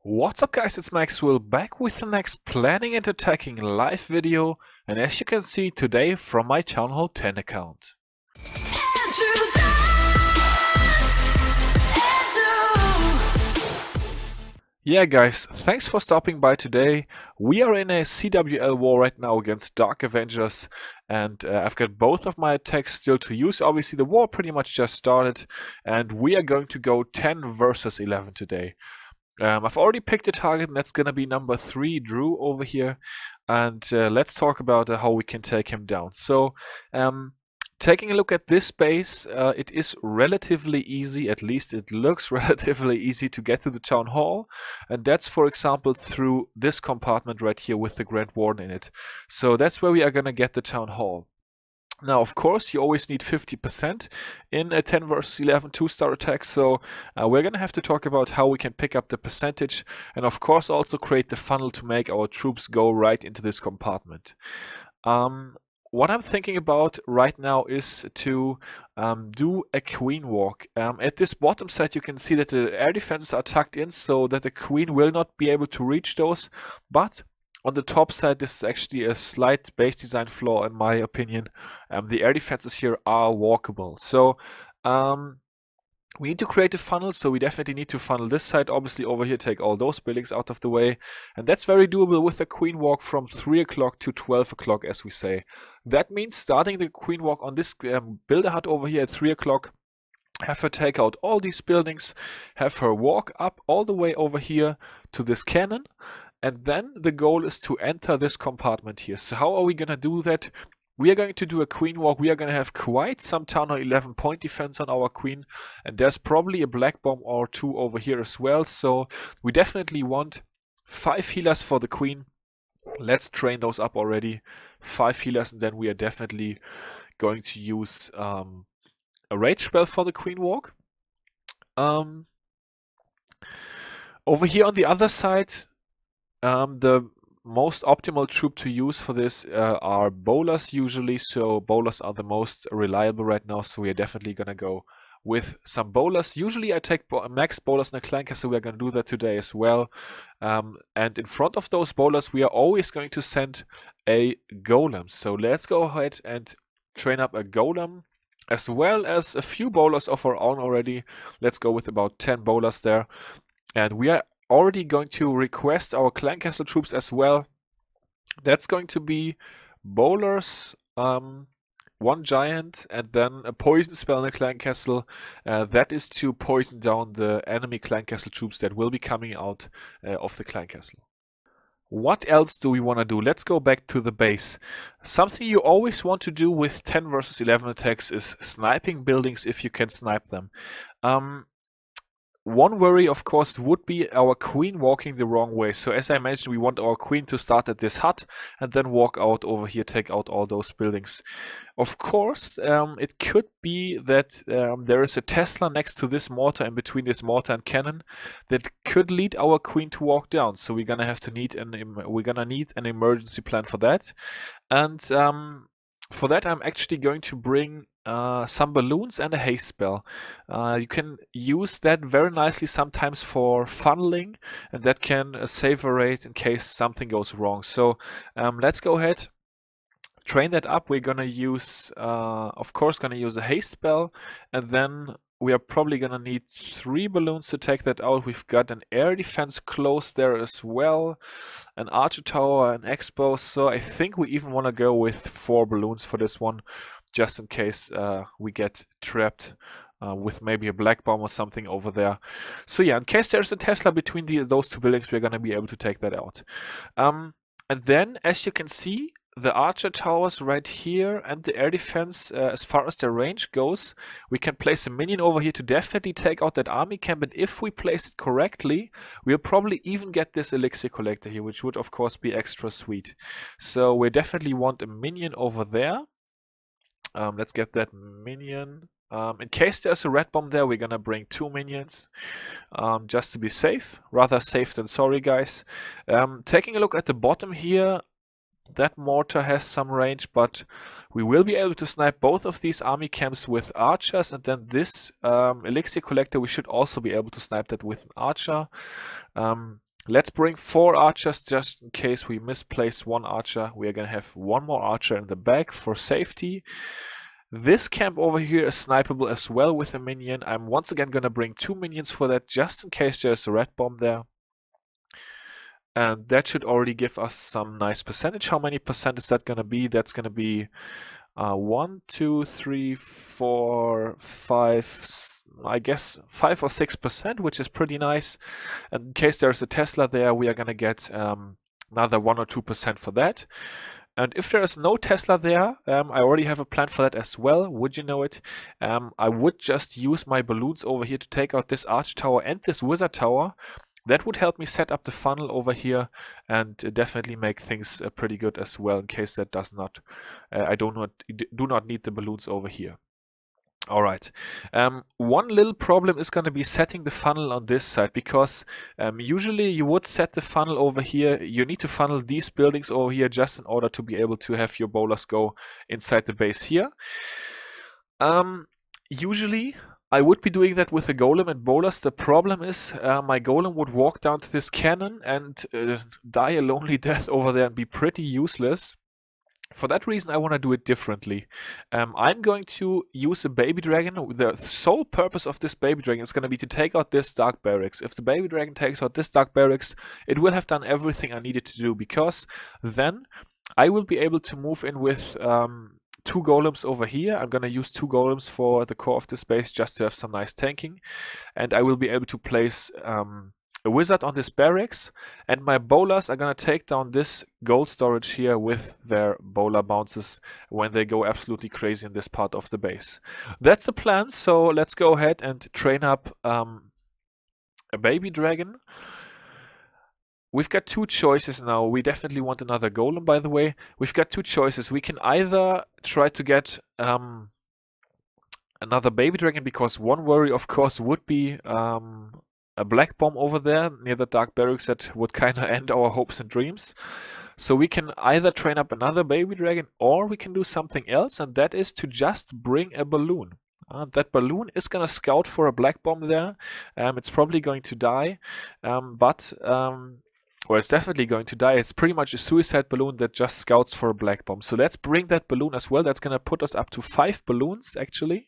What's up guys, it's Maxwell back with the next planning and attacking live video, and as you can see today from my Town Hall 10 account. Yeah guys, thanks for stopping by today. We are in a CWL war right now against Darc Avengers, and I've got both of my attacks still to use. Obviously the war pretty much just started, and we are going to go 10 versus 11 today. I've already picked a target, and that's gonna be number 3, Drew, over here. And let's talk about how we can take him down. So, taking a look at this base, it is relatively easy, at least it looks relatively easy to get to the Town Hall. And that's, for example, through this compartment right here with the Grand Warden in it. So that's where we are gonna get the Town Hall. Now, of course, you always need 50% in a 10 versus 11 2-star attack, so we're going to have to talk about how we can pick up the percentage, and of course also create the funnel to make our troops go right into this compartment. What I'm thinking about right now is to do a queen walk. At this bottom side you can see that the air defenses are tucked in so that the queen will not be able to reach those, but on the top side, this is actually a slight base design flaw in my opinion. The air defenses here are walkable. So we need to create a funnel, so we definitely need to funnel this side. Obviously over here take all those buildings out of the way. And that's very doable with a queen walk from 3 o'clock to 12 o'clock, as we say. That means starting the queen walk on this builder hut over here at 3 o'clock. Have her take out all these buildings. Have her walk up all the way over here to this cannon. And then the goal is to enter this compartment here. So how are we going to do that? We are going to do a queen walk. We are going to have quite some Town Hall 11 point defense on our queen. And there's probably a black bomb or 2 over here as well. So we definitely want 5 healers for the queen. Let's train those up already. 5 healers, and then we are definitely going to use a rage spell for the queen walk. Over here on the other side, the most optimal troop to use for this are bowlers usually, so bowlers are the most reliable right now, so we are definitely gonna go with some bowlers. Usually I take max bowlers in a clanker, so we are gonna do that today as well. And in front of those bowlers we are always going to send a golem, so let's go ahead and train up a golem as well as a few bowlers of our own already. Let's go with about 10 bowlers there, and we are already going to request our clan castle troops as well. That's going to be bowlers, 1 giant, and then a poison spell in the clan castle. That is to poison down the enemy clan castle troops that will be coming out of the clan castle. What else do we want to do? Let's go back to the base. Something you always want to do with 10 versus 11 attacks is sniping buildings if you can snipe them. One worry, of course, would be our queen walking the wrong way. So as I mentioned, we want our queen to start at this hut and then walk out over here, take out all those buildings. Of course, it could be that there is a Tesla next to this mortar, in between this mortar and cannon, that could lead our queen to walk down. So we're gonna need an emergency plan for that. And for that, I'm actually going to bring some balloons and a haste spell. You can use that very nicely sometimes for funneling, and that can save a rate in case something goes wrong. So let's go ahead, train that up. We're gonna use, of course, a haste spell, and then we are probably gonna need 3 balloons to take that out. We've got an air defense close there as well, an archer tower, an expo. So I think we even want to go with 4 balloons for this one, just in case we get trapped with maybe a black bomb or something over there. So yeah, in case there's a Tesla between those 2 buildings, we're gonna be able to take that out. And then, as you can see, the archer towers right here and the air defense, as far as their range goes, we can place a minion over here to definitely take out that army camp, and if we place it correctly, we'll probably even get this elixir collector here, which would of course be extra sweet. So we definitely want a minion over there. Let's get that minion. In case there's a red bomb there, we're gonna bring 2 minions, just to be safe. Rather safe than sorry, guys. Taking a look at the bottom here, that mortar has some range, but we will be able to snipe both of these army camps with archers, and then this elixir collector, we should also be able to snipe that with an archer. Let's bring 4 archers just in case we misplace 1 archer. We are going to have 1 more archer in the back for safety. This camp over here is snipeable as well with a minion. I'm once again going to bring 2 minions for that just in case there's a red bomb there. And that should already give us some nice percentage. How many percent is that going to be? That's going to be 1, 2, 3, 4, 5, I guess 5 or 6%, which is pretty nice. And in case there's a Tesla there, we are going to get another 1 or 2% for that. And if there is no Tesla there, I already have a plan for that as well. Would you know it? I would just use my balloons over here to take out this arch tower and this wizard tower. That would help me set up the funnel over here and definitely make things pretty good as well. In case that does not, I do not need the balloons over here. All right. One little problem is going to be setting the funnel on this side, because usually you would set the funnel over here. You need to funnel these buildings over here just in order to be able to have your bowlers go inside the base here. Usually I would be doing that with a golem and bowlers. The problem is my golem would walk down to this cannon and die a lonely death over there and be pretty useless. For that reason, I want to do it differently. I'm going to use a baby dragon. The sole purpose of this baby dragon is going to be to take out this Darc barracks. If the baby dragon takes out this Darc barracks, it will have done everything I needed to do, because then I will be able to move in with 2 golems over here. I'm going to use 2 golems for the core of this base just to have some nice tanking. And I will be able to place a wizard on this barracks, and my bowlers are going to take down this gold storage here with their bowler bounces when they go absolutely crazy in this part of the base. That's the plan, so let's go ahead and train up a baby dragon. We've got 2 choices now. We definitely want another golem, by the way. We've got 2 choices. We can either try to get another baby dragon, because one worry, of course, would be a black bomb over there near the Darc barracks that would kind of end our hopes and dreams. So we can either train up another baby dragon, or we can do something else, and that is to just bring a balloon. That balloon is going to scout for a black bomb there. It's probably going to die, well, it's definitely going to die. It's pretty much a suicide balloon that just scouts for a black bomb. So let's bring that balloon as well. That's going to put us up to 5 balloons, actually.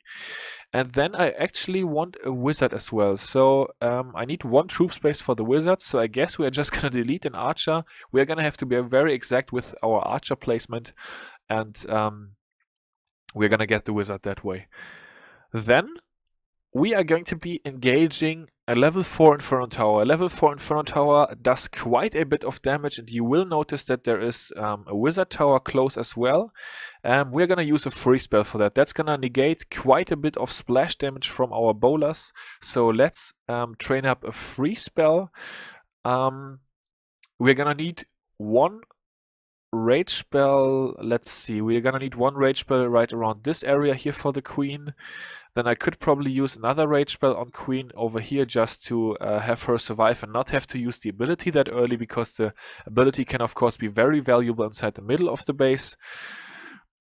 And then I actually want a wizard as well. So I need 1 troop space for the wizard. So I guess we are just going to delete an archer. We are going to have to be very exact with our archer placement. And we're going to get the wizard that way. Then we are going to be engaging a level 4 Inferno Tower. A level 4 Inferno Tower does quite a bit of damage, and you will notice that there is a Wizard Tower close as well. We're going to use a free spell for that. That's going to negate quite a bit of splash damage from our bowlers. So let's train up a free spell. We're going to need 1 rage spell. Let's see, we're going to need 1 rage spell right around this area here for the queen. Then I could probably use another rage spell on queen over here just to have her survive and not have to use the ability that early, because the ability can of course be very valuable inside the middle of the base.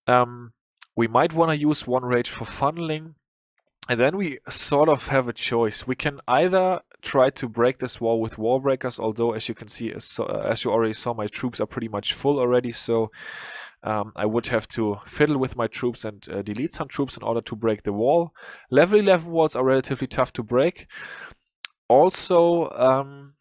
We might want to use 1 rage for funneling. And then we sort of have a choice. We can either try to break this wall with wall breakers, although as you can see, as you already saw, my troops are pretty much full already. So I would have to fiddle with my troops and delete some troops in order to break the wall. Level 11 walls are relatively tough to break. Also,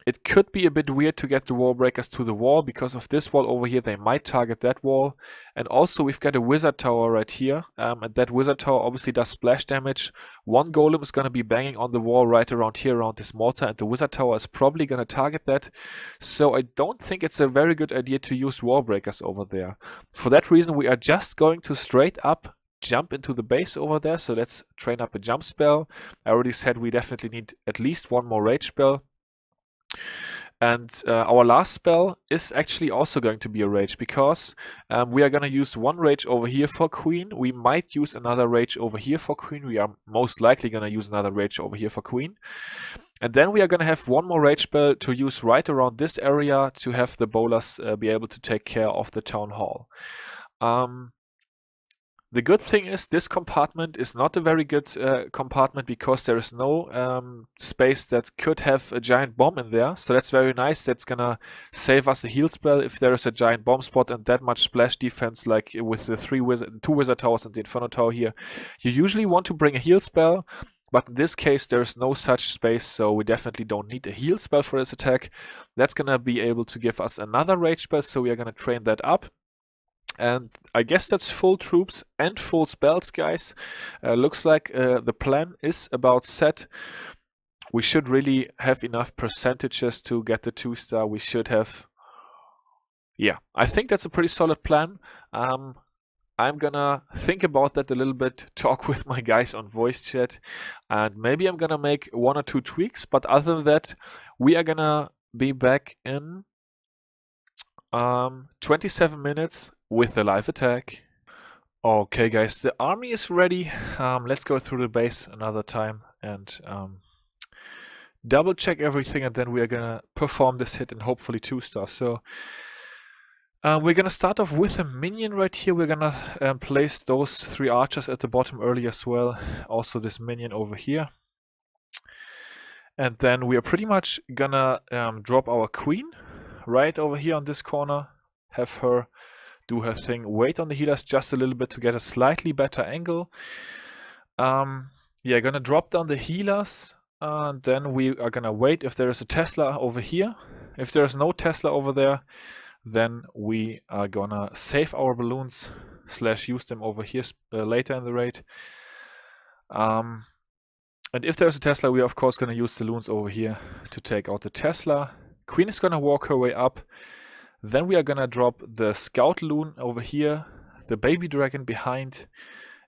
it could be a bit weird to get the wall breakers to the wall, because of this wall over here, they might target that wall. And also we've got a wizard tower right here, and that wizard tower obviously does splash damage. 1 golem is going to be banging on the wall right around here, around this mortar, and the wizard tower is probably going to target that. So I don't think it's a very good idea to use wall breakers over there. For that reason, we are just going to straight up jump into the base over there. So let's train up a jump spell. I already said we definitely need at least 1 more rage spell. And our last spell is actually also going to be a rage, because we are going to use 1 rage over here for queen. We might use another rage over here for queen. We are most likely going to use another rage over here for queen. And then we are going to have 1 more rage spell to use right around this area to have the bowlers be able to take care of the town hall. The good thing is this compartment is not a very good compartment because there is no space that could have a giant bomb in there. So that's very nice. That's gonna save us a heal spell if there is a giant bomb spot and that much splash defense like with the two wizard towers and the Inferno Tower here. You usually want to bring a heal spell, but in this case there is no such space, so we definitely don't need a heal spell for this attack. That's gonna be able to give us another rage spell, so we are gonna train that up. And I guess that's full troops and full spells, guys. Looks like the plan is about set. We should really have enough percentages to get the 2-star. We should have... Yeah, I think that's a pretty solid plan. I'm gonna think about that a little bit, talk with my guys on voice chat, and maybe I'm gonna make 1 or 2 tweaks. But other than that, we are gonna be back in 27 minutes with the live attack. Okay guys, the army is ready. Let's go through the base another time and double check everything, and then we are gonna perform this hit and hopefully 2-star. So we're gonna start off with a minion right here. We're gonna place those 3 archers at the bottom early as well. Also this minion over here. And then we are pretty much gonna drop our queen right over here on this corner. Have her do her thing. Wait on the healers just a little bit to get a slightly better angle. Yeah, gonna drop down the healers. Then we are gonna wait if there is a Tesla over here. If there's no Tesla over there, then we are gonna save our balloons / use them over here later in the raid. And if there's a Tesla, we are of course gonna use the loons over here to take out the Tesla. Queen is gonna walk her way up. Then we are gonna drop the scout loon over here, the baby dragon behind,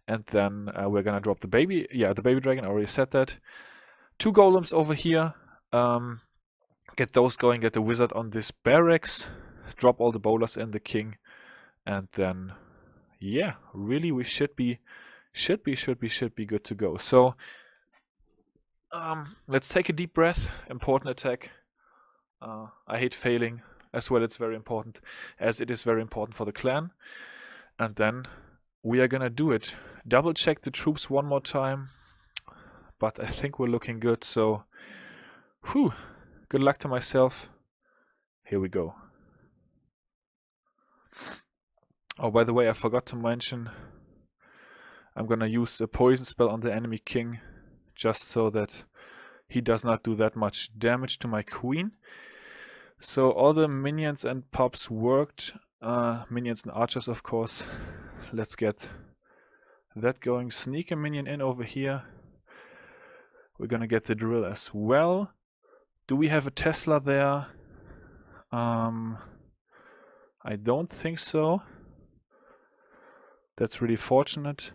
and then we're gonna drop the baby dragon, I already said that. 2 golems over here, get those going, get the wizard on this barracks, drop all the bowlers and the king, and then, yeah, really we should be good to go. So, let's take a deep breath, important attack. I hate failing. As well, it's very important, as it is very important for the clan. And then we are gonna do it. Double check the troops one more time, but I think we're looking good. So, whew, good luck to myself. Here we go. Oh, by the way, I forgot to mention, I'm gonna use a poison spell on the enemy king, just so that he does not do that much damage to my queen. So all the minions and pups worked, minions and archers of course. Let's get that going. Sneak a minion in over here. We're gonna get the drill as well. Do we have a Tesla there? I don't think so. That's really fortunate.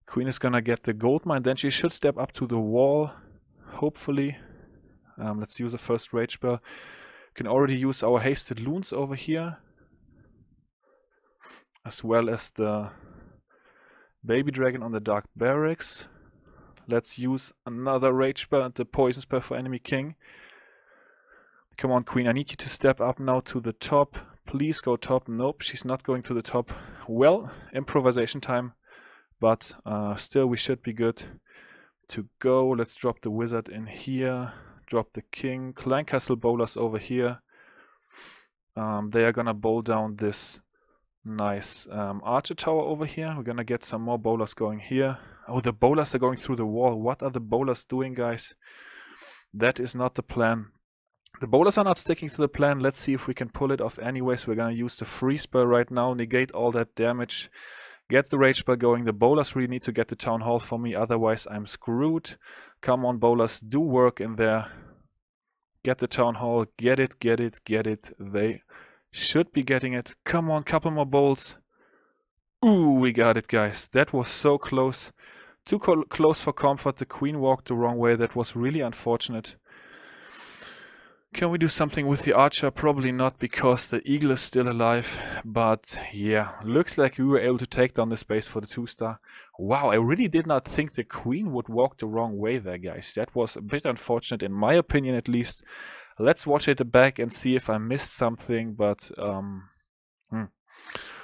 Queen is gonna get the gold mine, then she should step up to the wall, hopefully. Let's use a first rage spell. Can already use our hasted loons over here, as well as the baby dragon on the dark barracks. Let's use another rage spell and the poison spell for enemy king. Come on, queen, I need you to step up now to the top. Please go top. Nope, she's not going to the top. Well, improvisation time. But still we should be good to go. Let's drop the wizard in here. Drop the king. Clan castle bowlers over here. They are gonna bowl down this nice archer tower over here. We're gonna get some more bowlers going here. Oh, the bowlers are going through the wall. What are the bowlers doing, guys? That is not the plan. The bowlers are not sticking to the plan. Let's see if we can pull it off anyways. We're gonna use the freeze spell right now. Negate all that damage. Get the rage spell going. The bowlers really need to get the town hall for me, otherwise I'm screwed. Come on, bowlers, do work in there. Get the town hall. Get it, get it, get it. They should be getting it. Come on, couple more bowls. Ooh, we got it, guys. That was so close. Too close for comfort. The queen walked the wrong way. That was really unfortunate. Can we do something with the archer? Probably not, because the eagle is still alive. But yeah, looks like we were able to take down this base for the 2-star. Wow, I really did not think the queen would walk the wrong way there, guys. That was a bit unfortunate, in my opinion at least. Let's watch it back and see if I missed something, but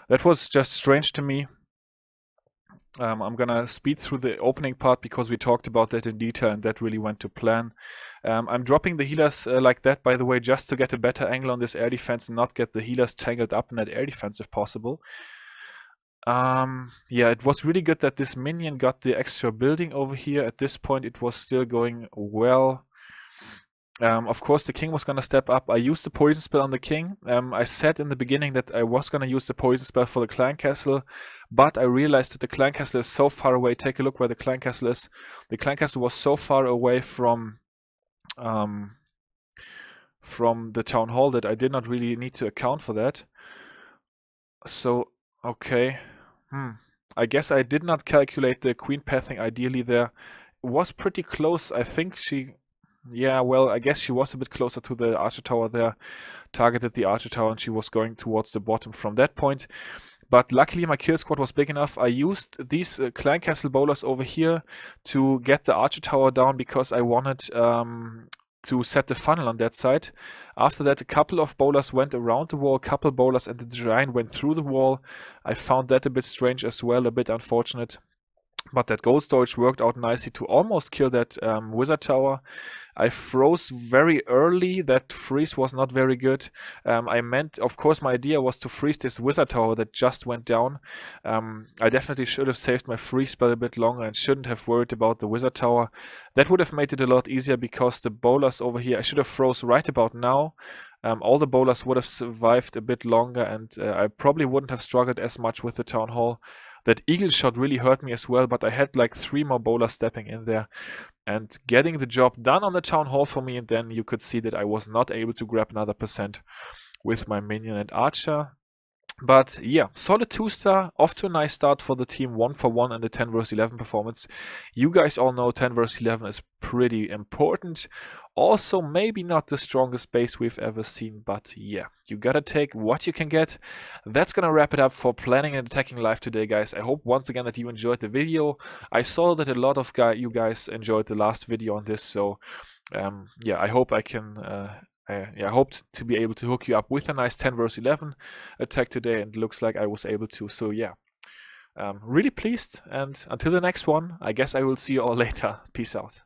that was just strange to me. I'm gonna speed through the opening part because we talked about that in detail and that really went to plan. I'm dropping the healers like that, by the way, just to get a better angle on this air defense and not get the healers tangled up in that air defense if possible. Yeah, it was really good that this minion got the extra building over here. At this point it was still going well. Of course, the king was going to step up. I used the poison spell on the king. I said in the beginning that I was going to use the poison spell for the clan castle, but I realized that the clan castle is so far away. Take a look where the clan castle is. The clan castle was so far away from the town hall that I did not really need to account for that. So, okay. I guess I did not calculate the queen pathing ideally there. It was pretty close. I think she... Yeah, well, I guess she was a bit closer to the archer tower there, targeted the archer tower, and she was going towards the bottom from that point. But luckily my kill squad was big enough. I used these clan castle bowlers over here to get the archer tower down because I wanted to set the funnel on that side. After that, a couple of bowlers went around the wall, a couple bowlers and the giant went through the wall. I found that a bit strange as well, a bit unfortunate. But that gold storage worked out nicely to almost kill that wizard tower. I froze very early. That freeze was not very good. Of course, my idea was to freeze this wizard tower that just went down. I definitely should have saved my freeze spell a bit longer and shouldn't have worried about the wizard tower. That would have made it a lot easier because the bowlers over here, I should have froze right about now. All the bowlers would have survived a bit longer, and I probably wouldn't have struggled as much with the town hall. That eagle shot really hurt me as well, but I had like 3 more bowlers stepping in there and getting the job done on the town hall for me, and then you could see that I was not able to grab another percent with my minion and archer. But yeah, solid 2-star, off to a nice start for the team, 1 for 1 in the 10 vs 11 performance. You guys all know 10 vs 11 is pretty important. Also, maybe not the strongest base we've ever seen, but yeah, you gotta take what you can get. That's gonna wrap it up for planning and attacking live today, guys. I hope once again that you enjoyed the video. I saw that a lot of you guys enjoyed the last video on this, so yeah, I hope I can... I hoped to be able to hook you up with a nice 10 vs 11 attack today, and it looks like I was able to. So yeah, really pleased, and until the next one, I guess I will see you all later. Peace out.